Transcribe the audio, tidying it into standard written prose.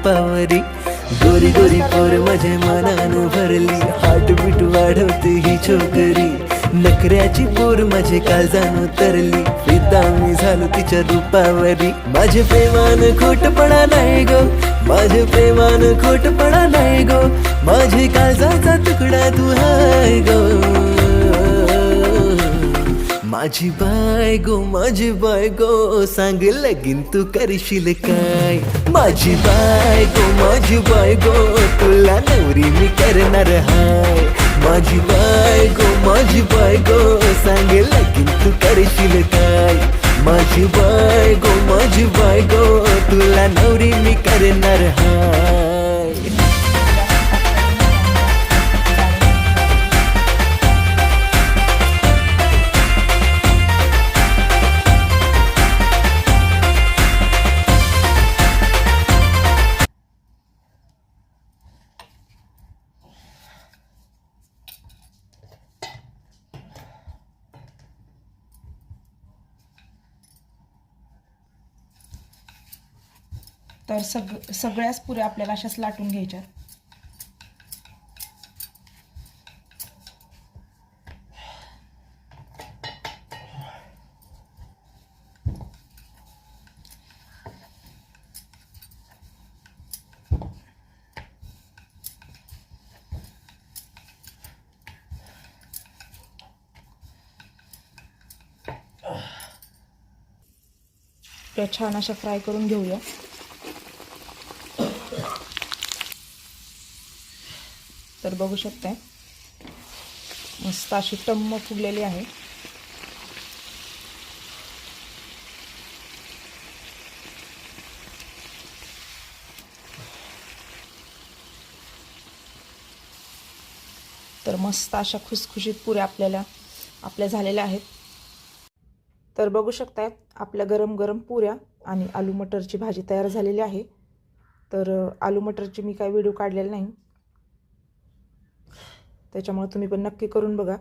रूपावरी गोरी गोरी पोर माझ्या मनानं भरली हार्टबीट वाढवते ही छोकरी नखऱ्याची पोर माझे काळजानं उतरली फिदा मी झालो तिच्या रूपावरी माझे प्रेमान खोटपणा नाही गो माझे प्रेमान खोटपणा नाही गो माझे काळजाचा तुकडा तू हाय गो माझी बायगो सांग लगीन तू करशील काय माझी बायगो तुला नवरी मी करणार हाय माझी बायगो सांग लगीन तू करशील काय माझी बायगो तुला नवरी मी करणार हाय तर सगळ्याच पुऱ्या आपल्याला अशाच लाटून घ्यायच्या. त्या छान अशा फ्राय करून घेऊया. तर बघू शकताय मस्त अशी टम्म फुगलेली आहे. तर मस्त अशा खुसखुशीत पुऱ्या आपल्या झालेल्या आहेत. तर बघू शकताय आपल्या गरम गरम पुऱ्या आणि आलू मटरची भाजी तयार झालेली आहे. तर आलू मटरची मी काही व्हिडिओ काढलेला नाही, त्याच्यामुळे तुम्ही पण नक्की करून बघा.